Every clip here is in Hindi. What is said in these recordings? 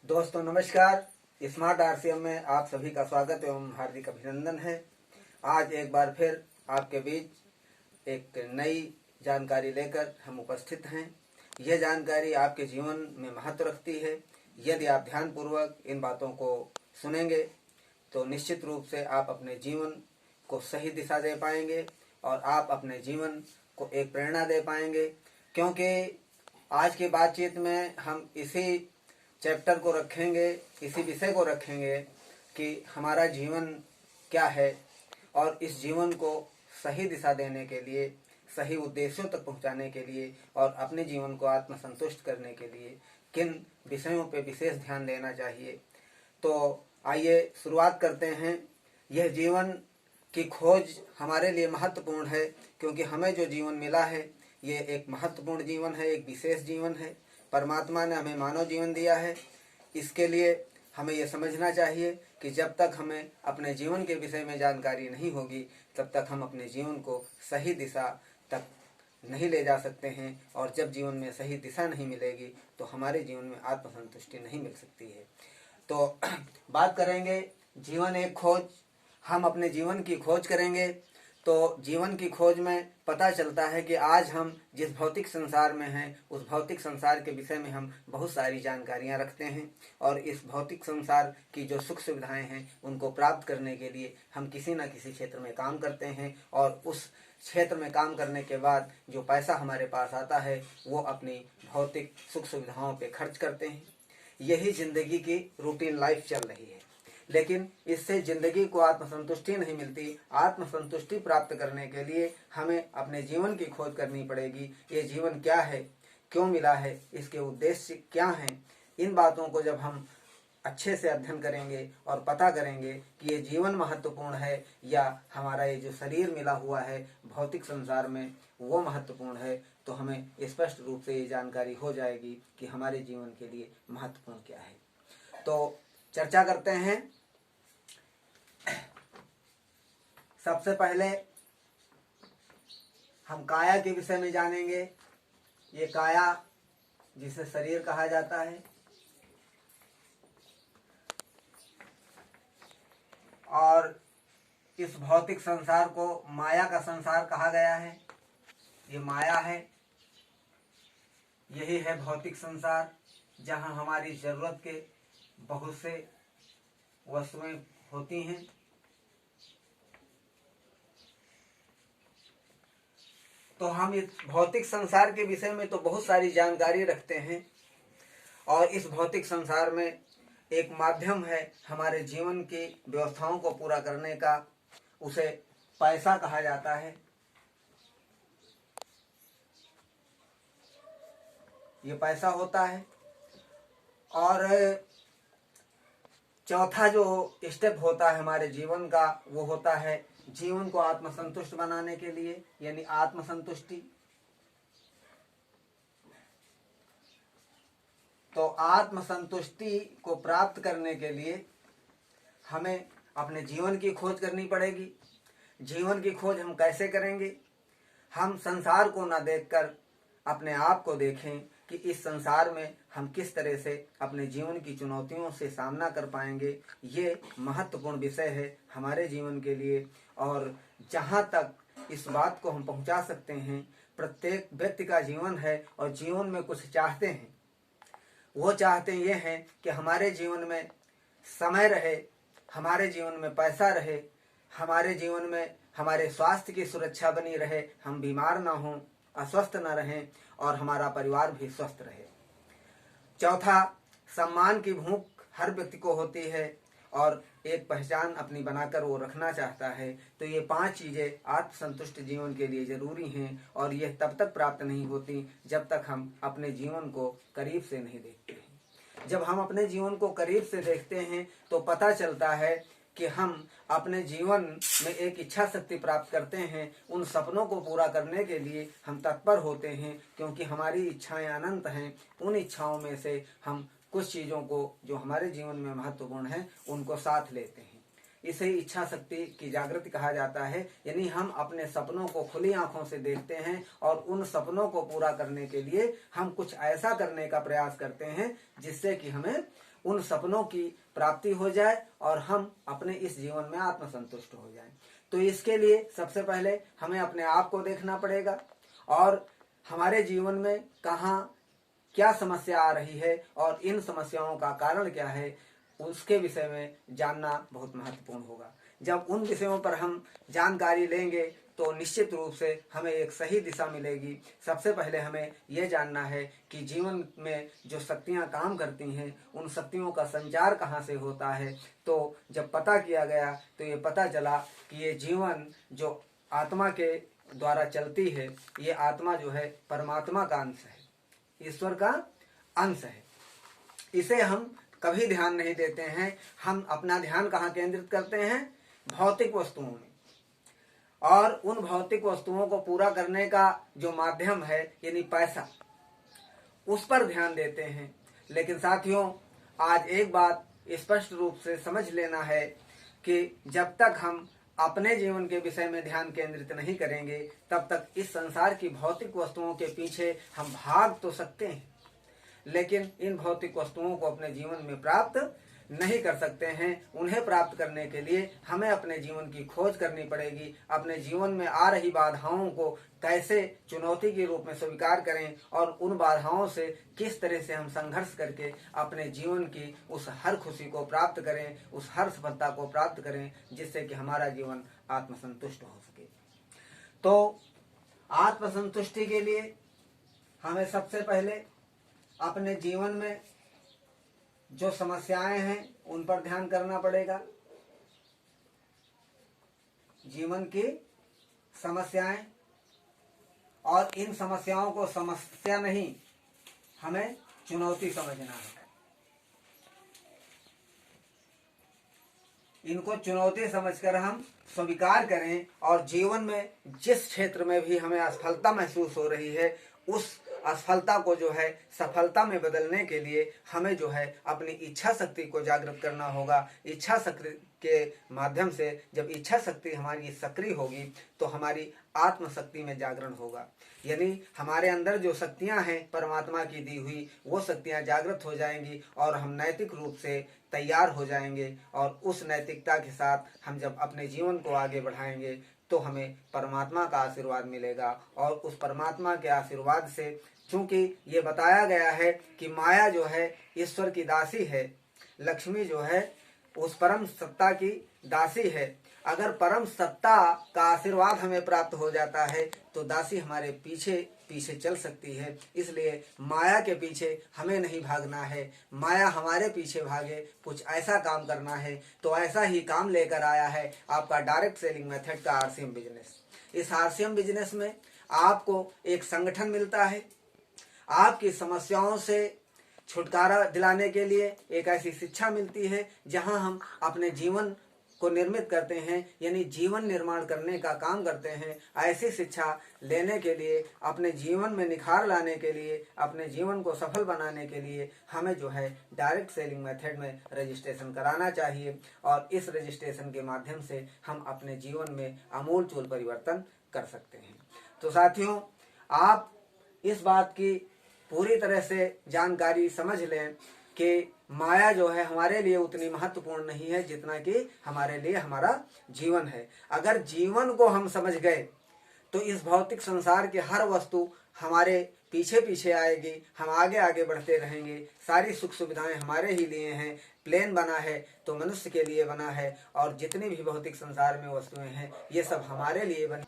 दोस्तों नमस्कार। स्मार्ट आरसीएम में आप सभी का स्वागत एवं हार्दिक अभिनंदन है। आज एक बार फिर आपके बीच एक नई जानकारी लेकर हम उपस्थित हैं। यह जानकारी आपके जीवन में महत्व रखती है। यदि आप ध्यानपूर्वक इन बातों को सुनेंगे तो निश्चित रूप से आप अपने जीवन को सही दिशा दे पाएंगे और आप अपने जीवन को एक प्रेरणा दे पाएंगे, क्योंकि आज की बातचीत में हम इसी चैप्टर को रखेंगे, इसी विषय को रखेंगे कि हमारा जीवन क्या है और इस जीवन को सही दिशा देने के लिए, सही उद्देश्यों तक पहुंचाने के लिए और अपने जीवन को आत्मसंतुष्ट करने के लिए किन विषयों पे विशेष ध्यान देना चाहिए। तो आइए शुरुआत करते हैं। यह जीवन की खोज हमारे लिए महत्वपूर्ण है, क्योंकि हमें जो जीवन मिला है ये एक महत्वपूर्ण जीवन है, एक विशेष जीवन है। परमात्मा ने हमें मानव जीवन दिया है। इसके लिए हमें ये समझना चाहिए कि जब तक हमें अपने जीवन के विषय में जानकारी नहीं होगी तब तक हम अपने जीवन को सही दिशा तक नहीं ले जा सकते हैं, और जब जीवन में सही दिशा नहीं मिलेगी तो हमारे जीवन में आत्मसंतुष्टि नहीं मिल सकती है। तो बात करेंगे जीवन एक खोज। हम अपने जीवन की खोज करेंगे तो जीवन की खोज में पता चलता है कि आज हम जिस भौतिक संसार में हैं उस भौतिक संसार के विषय में हम बहुत सारी जानकारियां रखते हैं, और इस भौतिक संसार की जो सुख सुविधाएं हैं उनको प्राप्त करने के लिए हम किसी न किसी क्षेत्र में काम करते हैं, और उस क्षेत्र में काम करने के बाद जो पैसा हमारे पास आता है वो अपनी भौतिक सुख सुविधाओं पर खर्च करते हैं। यही जिंदगी की रूटीन लाइफ चल रही है, लेकिन इससे जिंदगी को आत्मसंतुष्टि नहीं मिलती। आत्मसंतुष्टि प्राप्त करने के लिए हमें अपने जीवन की खोज करनी पड़ेगी। ये जीवन क्या है, क्यों मिला है, इसके उद्देश्य क्या हैं। इन बातों को जब हम अच्छे से अध्ययन करेंगे और पता करेंगे कि ये जीवन महत्वपूर्ण है या हमारा ये जो शरीर मिला हुआ है भौतिक संसार में वो महत्वपूर्ण है, तो हमें स्पष्ट रूप से ये जानकारी हो जाएगी कि हमारे जीवन के लिए महत्वपूर्ण क्या है। तो चर्चा करते हैं। सबसे पहले हम काया के विषय में जानेंगे। ये काया जिसे शरीर कहा जाता है, और इस भौतिक संसार को माया का संसार कहा गया है। ये माया है, यही है भौतिक संसार, जहां हमारी जरूरत के बहुत से वस्तुएं होती हैं। तो हम इस भौतिक संसार के विषय में तो बहुत सारी जानकारी रखते हैं, और इस भौतिक संसार में एक माध्यम है हमारे जीवन की व्यवस्थाओं को पूरा करने का, उसे पैसा कहा जाता है। ये पैसा होता है। और चौथा जो स्टेप होता है हमारे जीवन का वो होता है जीवन को आत्मसंतुष्ट बनाने के लिए, यानी आत्मसंतुष्टि। तो आत्मसंतुष्टि को प्राप्त करने के लिए हमें अपने जीवन की खोज करनी पड़ेगी। जीवन की खोज हम कैसे करेंगे? हम संसार को न देखकर अपने आप को देखें कि इस संसार में हम किस तरह से अपने जीवन की चुनौतियों से सामना कर पाएंगे। ये महत्वपूर्ण विषय है हमारे जीवन के लिए, और जहाँ तक इस बात को हम पहुँचा सकते हैं, प्रत्येक व्यक्ति का जीवन है और जीवन में कुछ चाहते हैं। वो चाहते ये हैं कि हमारे जीवन में समय रहे, हमारे जीवन में पैसा रहे, हमारे जीवन में हमारे स्वास्थ्य की सुरक्षा बनी रहे, हम बीमार ना हों, अस्वस्थ न रहें, और हमारा परिवार भी स्वस्थ रहे। चौथा, सम्मान की भूख हर व्यक्ति को होती है और एक पहचान अपनी बनाकर वो रखना चाहता है। तो ये 5 चीजें आत्मसंतुष्ट जीवन के लिए जरूरी हैं, और ये तब तक प्राप्त नहीं होती जब तक हम अपने जीवन को करीब से नहीं देखते हैं। जब हम अपने जीवन को करीब से देखते हैं तो पता चलता है कि हम अपने जीवन में एक इच्छा शक्ति प्राप्त करते हैं। उन सपनों को पूरा करने के लिए हम तत्पर होते हैं, क्योंकि हमारी इच्छाएं अनंत हैं। उन इच्छाओं में से हम कुछ चीज़ों को जो हमारे जीवन में महत्वपूर्ण हैं उनको साथ लेते हैं। इसे इच्छा शक्ति की जागृति कहा जाता है। यानी हम अपने सपनों को खुली आंखों से देखते हैं और उन सपनों को पूरा करने के लिए हम कुछ ऐसा करने का प्रयास करते हैं जिससे कि हमें उन सपनों की प्राप्ति हो जाए और हम अपने इस जीवन में आत्मसंतुष्ट हो जाएं। तो इसके लिए सबसे पहले हमें अपने आप को देखना पड़ेगा और हमारे जीवन में कहाँ क्या समस्या आ रही है और इन समस्याओं का कारण क्या है, उसके विषय में जानना बहुत महत्वपूर्ण होगा। जब उन विषयों पर हम जानकारी लेंगे तो निश्चित रूप से हमें एक सही दिशा मिलेगी। सबसे पहले हमें यह जानना है कि जीवन में जो शक्तियां काम करती हैं उन शक्तियों का संचार कहाँ से होता है। तो जब पता किया गया तो ये पता चला कि ये जीवन जो आत्मा के द्वारा चलती है, ये आत्मा जो है परमात्मा का अंश है, ईश्वर का अंश है। इसे हम कभी ध्यान नहीं देते हैं। हम अपना ध्यान कहाँ केंद्रित करते हैं? भौतिक वस्तुओं में, और उन भौतिक वस्तुओं को पूरा करने का जो माध्यम है यानी पैसा, उस पर ध्यान देते हैं। लेकिन साथियों, आज एक बात स्पष्ट रूप से समझ लेना है कि जब तक हम अपने जीवन के विषय में ध्यान केंद्रित नहीं करेंगे तब तक इस संसार की भौतिक वस्तुओं के पीछे हम भाग तो सकते हैं, लेकिन इन भौतिक वस्तुओं को अपने जीवन में प्राप्त नहीं कर सकते हैं। उन्हें प्राप्त करने के लिए हमें अपने जीवन की खोज करनी पड़ेगी। अपने जीवन में आ रही बाधाओं को कैसे चुनौती के रूप में स्वीकार करें और उन बाधाओं से किस तरह से हम संघर्ष करके अपने जीवन की उस हर खुशी को प्राप्त करें, उस हर सफलता को प्राप्त करें, जिससे कि हमारा जीवन आत्मसंतुष्ट हो सके। तो आत्मसंतुष्टि के लिए हमें सबसे पहले अपने जीवन में जो समस्याएं हैं उन पर ध्यान करना पड़ेगा। जीवन की समस्याएं, और इन समस्याओं को समस्या नहीं, हमें चुनौती समझना है। इनको चुनौती समझकर हम स्वीकार करें और जीवन में जिस क्षेत्र में भी हमें असफलता महसूस हो रही है उस असफलता को जो है सफलता में बदलने के लिए हमें जो है अपनी इच्छा शक्ति को जागृत करना होगा। इच्छा शक्ति के माध्यम से जब इच्छा शक्ति हमारी सक्रिय होगी तो हमारी आत्मशक्ति में जागरण होगा। यानी हमारे अंदर जो शक्तियां हैं परमात्मा की दी हुई, वो शक्तियां जागृत हो जाएंगी और हम नैतिक रूप से तैयार हो जाएंगे। और उस नैतिकता के साथ हम जब अपने जीवन को आगे बढ़ाएंगे तो हमें परमात्मा का आशीर्वाद मिलेगा। और उस परमात्मा के आशीर्वाद से, चूंकि ये बताया गया है कि माया जो है ईश्वर की दासी है, लक्ष्मी जो है उस परम सत्ता की दासी है। अगर परम सत्ता का आशीर्वाद हमें प्राप्त हो जाता है तो दासी हमारे पीछे पीछे चल सकती है। इसलिए माया के पीछे हमें नहीं भागना है, माया हमारे पीछे भागे। कुछ ऐसा काम करना है तो ऐसा ही काम लेकर आया है आपका डायरेक्ट सेलिंग मेथड का आरसीएम बिजनेस। इस आरसीएम बिजनेस में आपको एक संगठन मिलता है, आपकी समस्याओं से छुटकारा दिलाने के लिए एक ऐसी शिक्षा मिलती है जहां हम अपने जीवन को निर्मित करते हैं, यानी जीवन निर्माण करने का काम करते हैं। ऐसी शिक्षा लेने के लिए, अपने जीवन में निखार लाने के लिए, अपने जीवन को सफल बनाने के लिए हमें जो है डायरेक्ट सेलिंग मेथड में रजिस्ट्रेशन कराना चाहिए। और इस रजिस्ट्रेशन के माध्यम से हम अपने जीवन में आमूलचूल परिवर्तन कर सकते हैं। तो साथियों, आप इस बात की पूरी तरह से जानकारी समझ लें कि माया जो है हमारे लिए उतनी महत्वपूर्ण नहीं है जितना कि हमारे लिए हमारा जीवन है। अगर जीवन को हम समझ गए तो इस भौतिक संसार की हर वस्तु हमारे पीछे पीछे आएगी, हम आगे आगे बढ़ते रहेंगे। सारी सुख सुविधाएं हमारे ही लिए हैं। प्लेन बना है तो मनुष्य के लिए बना है, और जितनी भी भौतिक संसार में वस्तुएं हैं ये सब हमारे लिए बनी।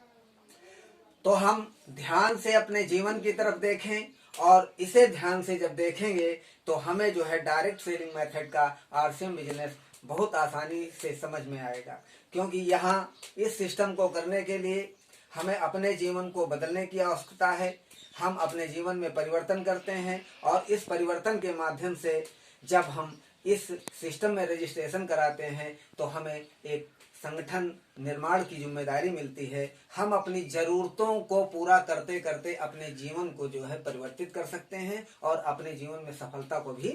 तो हम ध्यान से अपने जीवन की तरफ देखें, और इसे ध्यान से जब देखेंगे तो हमें जो है डायरेक्ट सेलिंग मेथड का आरसीएम बिजनेस बहुत आसानी से समझ में आएगा। क्योंकि यहाँ इस सिस्टम को करने के लिए हमें अपने जीवन को बदलने की आवश्यकता है। हम अपने जीवन में परिवर्तन करते हैं, और इस परिवर्तन के माध्यम से जब हम इस सिस्टम में रजिस्ट्रेशन कराते हैं तो हमें एक संगठन निर्माण की जिम्मेदारी मिलती है। हम अपनी जरूरतों को पूरा करते करते अपने जीवन को जो है परिवर्तित कर सकते हैं और अपने जीवन में सफलता को भी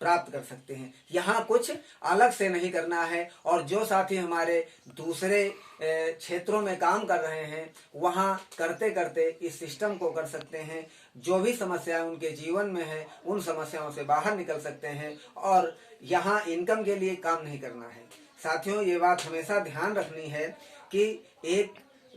प्राप्त कर सकते हैं। यहाँ कुछ अलग से नहीं करना है। और जो साथी हमारे दूसरे क्षेत्रों में काम कर रहे हैं वहाँ करते करते इस सिस्टम को कर सकते हैं। जो भी समस्याएं उनके जीवन में है उन समस्याओं से बाहर निकल सकते हैं और यहाँ इनकम के लिए काम नहीं करना है। साथियों, ये बात हमेशा ध्यान रखनी है कि एक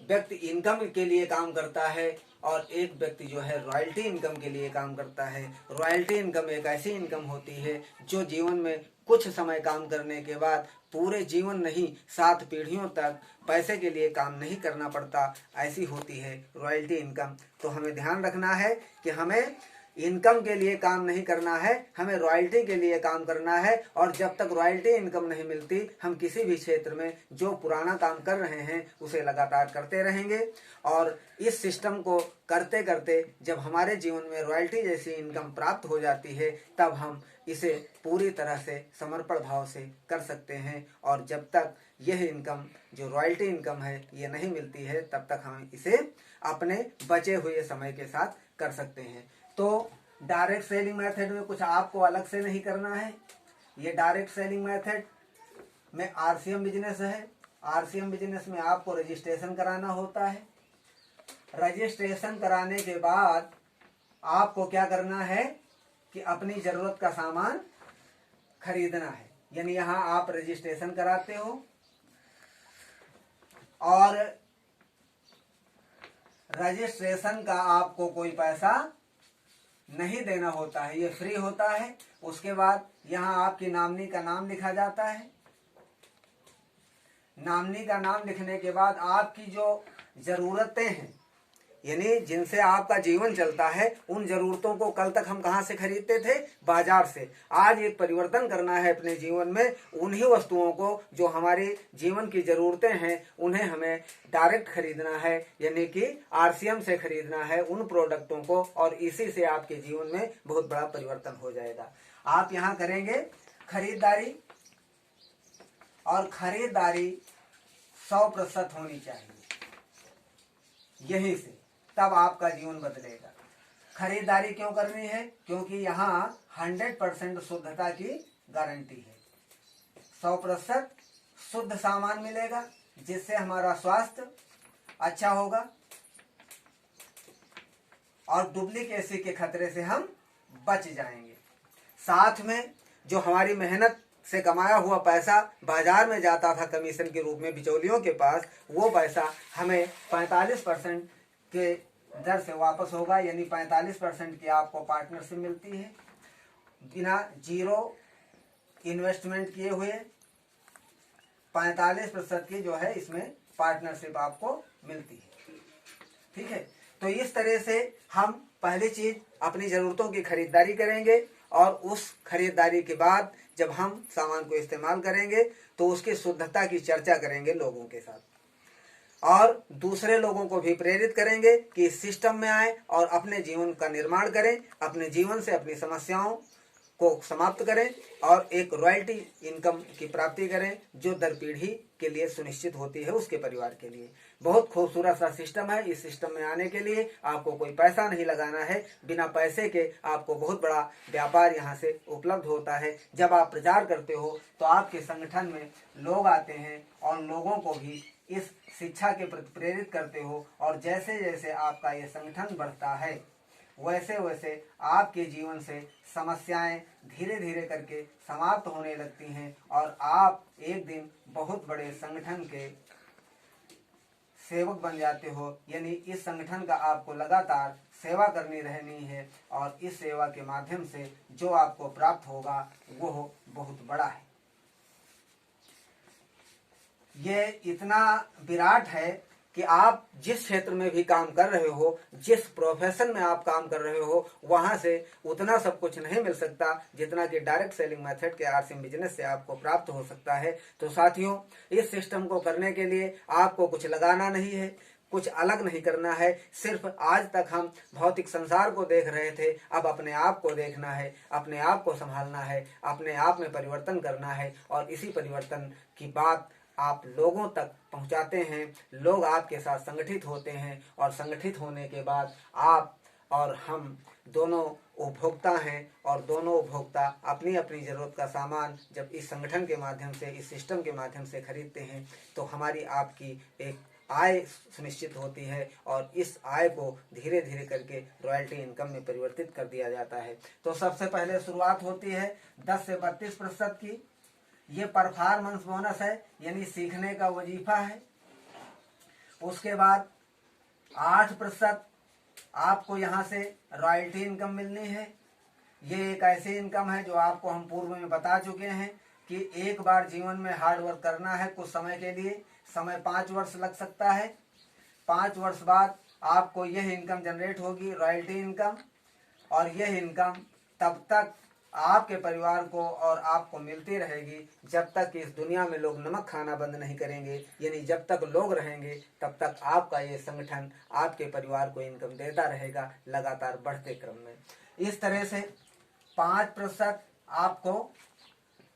व्यक्ति इनकम के लिए काम करता है और एक व्यक्ति जो है रॉयल्टी इनकम के लिए काम करता है। रॉयल्टी इनकम एक ऐसी इनकम होती है जो जीवन में कुछ समय काम करने के बाद पूरे जीवन नहीं 7 पीढ़ियों तक पैसे के लिए काम नहीं करना पड़ता, ऐसी होती है रॉयल्टी इनकम। तो हमें ध्यान रखना है कि हमें इनकम के लिए काम नहीं करना है, हमें रॉयल्टी के लिए काम करना है। और जब तक रॉयल्टी इनकम नहीं मिलती हम किसी भी क्षेत्र में जो पुराना काम कर रहे हैं उसे लगातार करते रहेंगे। और इस सिस्टम को करते करते जब हमारे जीवन में रॉयल्टी जैसी इनकम प्राप्त हो जाती है तब हम इसे पूरी तरह से समर्पण भाव से कर सकते हैं। और जब तक यह इनकम जो रॉयल्टी इनकम है ये नहीं मिलती है तब तक हम इसे अपने बचे हुए समय के साथ कर सकते हैं। तो डायरेक्ट सेलिंग मेथड में कुछ आपको अलग से नहीं करना है। ये डायरेक्ट सेलिंग मेथड में आरसीएम बिजनेस है। आरसीएम बिजनेस में आपको रजिस्ट्रेशन कराना होता है। रजिस्ट्रेशन कराने के बाद आपको क्या करना है कि अपनी जरूरत का सामान खरीदना है। यानी यहाँ आप रजिस्ट्रेशन कराते हो और रजिस्ट्रेशन का आपको कोई पैसा नहीं देना होता है, ये फ्री होता है। उसके बाद यहाँ आपकी नॉमिनी का नाम लिखा जाता है। नॉमिनी का नाम लिखने के बाद आपकी जो जरूरतें हैं यानी जिनसे आपका जीवन चलता है उन जरूरतों को कल तक हम कहाँ से खरीदते थे? बाजार से। आज एक परिवर्तन करना है अपने जीवन में। उन्हीं वस्तुओं को जो हमारी जीवन की जरूरतें हैं उन्हें हमें डायरेक्ट खरीदना है, यानी कि आरसीएम से खरीदना है उन प्रोडक्टों को। और इसी से आपके जीवन में बहुत बड़ा परिवर्तन हो जाएगा। आप यहाँ करेंगे खरीदारी और खरीदारी 100% होनी चाहिए यहीं से, तब आपका जीवन बदलेगा। खरीदारी क्यों करनी है? क्योंकि यहाँ 100% शुद्धता की गारंटी है। 100% शुद्ध सामान मिलेगा जिससे हमारा स्वास्थ्य अच्छा होगा और डुप्लीकेसी के खतरे से हम बच जाएंगे। साथ में जो हमारी मेहनत से कमाया हुआ पैसा बाजार में जाता था कमीशन के रूप में बिचौलियों के पास, वो पैसा हमें 45% के दर से वापस होगा। यानी 45% की आपको पार्टनरशिप मिलती है बिना जीरो इन्वेस्टमेंट किए हुए। 45% की जो है इसमें पार्टनरशिप आपको मिलती है। ठीक है, तो इस तरह से हम पहली चीज अपनी जरूरतों की खरीदारी करेंगे और उस खरीदारी के बाद जब हम सामान को इस्तेमाल करेंगे तो उसकी शुद्धता की चर्चा करेंगे लोगों के साथ और दूसरे लोगों को भी प्रेरित करेंगे कि इस सिस्टम में आए और अपने जीवन का निर्माण करें, अपने जीवन से अपनी समस्याओं को समाप्त करें और एक रॉयल्टी इनकम की प्राप्ति करें जो दर पीढ़ी के लिए सुनिश्चित होती है उसके परिवार के लिए। बहुत खूबसूरत सा सिस्टम है। इस सिस्टम में आने के लिए आपको कोई पैसा नहीं लगाना है। बिना पैसे के आपको बहुत बड़ा व्यापार यहाँ से उपलब्ध होता है। जब आप प्रचार करते हो तो आपके संगठन में लोग आते हैं और लोगों को भी इस शिक्षा के प्रति प्रेरित करते हो और जैसे जैसे आपका ये संगठन बढ़ता है वैसे वैसे आपके जीवन से समस्याएं धीरे धीरे करके समाप्त होने लगती हैं और आप एक दिन बहुत बड़े संगठन के सेवक बन जाते हो। यानी इस संगठन का आपको लगातार सेवा करनी रहनी है और इस सेवा के माध्यम से जो आपको प्राप्त होगा वो बहुत बड़ा है। ये इतना विराट है कि आप जिस क्षेत्र में भी काम कर रहे हो, जिस प्रोफेशन में आप काम कर रहे हो, वहां से उतना सब कुछ नहीं मिल सकता जितना कि डायरेक्ट सेलिंग मेथड के आरसीएम बिजनेस से आपको प्राप्त हो सकता है। तो साथियों, इस सिस्टम को करने के लिए आपको कुछ लगाना नहीं है, कुछ अलग नहीं करना है। सिर्फ आज तक हम भौतिक संसार को देख रहे थे, अब अपने आप को देखना है, अपने आप को संभालना है, अपने आप में परिवर्तन करना है और इसी परिवर्तन की बात आप लोगों तक पहुंचाते हैं, लोग आपके साथ संगठित होते हैं और संगठित होने के बाद आप और हम दोनों उपभोक्ता हैं और दोनों उपभोक्ता अपनी अपनी ज़रूरत का सामान जब इस संगठन के माध्यम से, इस सिस्टम के माध्यम से खरीदते हैं तो हमारी आपकी एक आय सुनिश्चित होती है और इस आय को धीरे धीरे करके रॉयल्टी इनकम में परिवर्तित कर दिया जाता है। तो सबसे पहले शुरुआत होती है 10 से 32% की। ये परफॉर्मेंस बोनस है, यानी सीखने का वजीफा है। उसके बाद 8% आपको यहाँ से रॉयल्टी इनकम मिलनी है। ये एक ऐसी इनकम है जो आपको हम पूर्व में बता चुके हैं कि एक बार जीवन में हार्ड वर्क करना है कुछ समय के लिए, समय 5 वर्ष लग सकता है। 5 वर्ष बाद आपको यह इनकम जनरेट होगी, रॉयल्टी इनकम, और यह इनकम तब तक आपके परिवार को और आपको मिलती रहेगी जब तक इस दुनिया में लोग नमक खाना बंद नहीं करेंगे। यानी जब तक लोग रहेंगे तब तक आपका ये संगठन आपके परिवार को इनकम देता रहेगा लगातार बढ़ते क्रम में। इस तरह से 5% आपको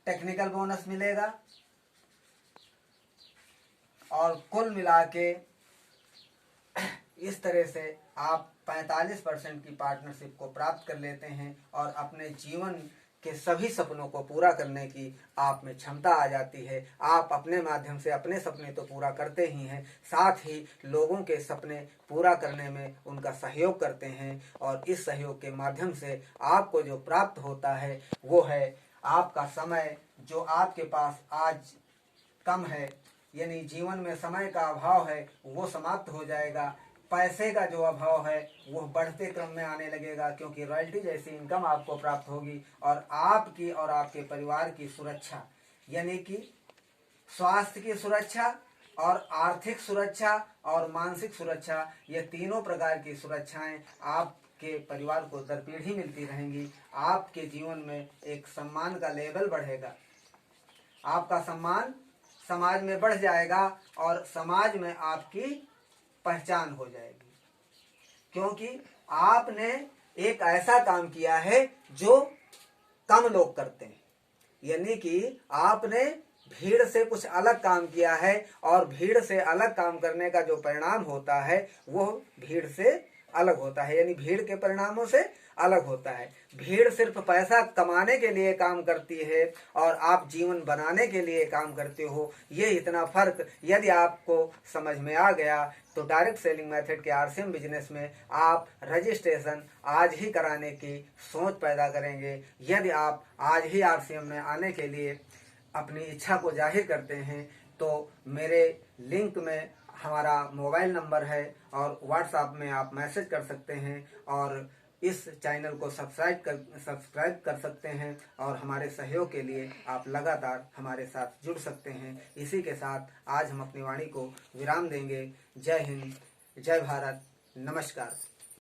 टेक्निकल बोनस मिलेगा और कुल मिला के इस तरह से आप 45% की पार्टनरशिप को प्राप्त कर लेते हैं और अपने जीवन के सभी सपनों को पूरा करने की आप में क्षमता आ जाती है। आप अपने माध्यम से अपने सपने तो पूरा करते ही हैं, साथ ही लोगों के सपने पूरा करने में उनका सहयोग करते हैं और इस सहयोग के माध्यम से आपको जो प्राप्त होता है वो है आपका समय, जो आपके पास आज कम है, यानी जीवन में समय का अभाव है वो समाप्त हो जाएगा। पैसे का जो अभाव है वो बढ़ते क्रम में आने लगेगा, क्योंकि रॉयल्टी जैसी इनकम आपको प्राप्त होगी और आपकी और आपके परिवार की सुरक्षा, यानी कि स्वास्थ्य की सुरक्षा और आर्थिक सुरक्षा और मानसिक सुरक्षा, ये तीनों प्रकार की सुरक्षाएं आपके परिवार को दर पीढ़ी मिलती रहेंगी। आपके जीवन में एक सम्मान का लेवल बढ़ेगा, आपका सम्मान समाज में बढ़ जाएगा और समाज में आपकी पहचान हो जाएगी, क्योंकि आपने एक ऐसा काम किया है जो कम लोग करते हैं। यानी कि आपने भीड़ से कुछ अलग काम किया है और भीड़ से अलग काम करने का जो परिणाम होता है वो भीड़ से अलग होता है, यानी भीड़ के परिणामों से अलग होता है। भीड़ सिर्फ पैसा कमाने के लिए काम करती है और आप जीवन बनाने के लिए काम करते हो। ये इतना फर्क यदि आपको समझ में आ गया तो डायरेक्ट सेलिंग मेथड के आरसीएम बिजनेस में आप रजिस्ट्रेशन आज ही कराने की सोच पैदा करेंगे। यदि आप आज ही आरसीएम में आने के लिए अपनी इच्छा को जाहिर करते हैं तो मेरे लिंक में हमारा मोबाइल नंबर है और व्हाट्सएप में आप मैसेज कर सकते हैं और इस चैनल को सब्सक्राइब कर सकते हैं और हमारे सहयोग के लिए आप लगातार हमारे साथ जुड़ सकते हैं। इसी के साथ आज हम अपनी वाणी को विराम देंगे। जय हिंद, जय भारत, नमस्कार।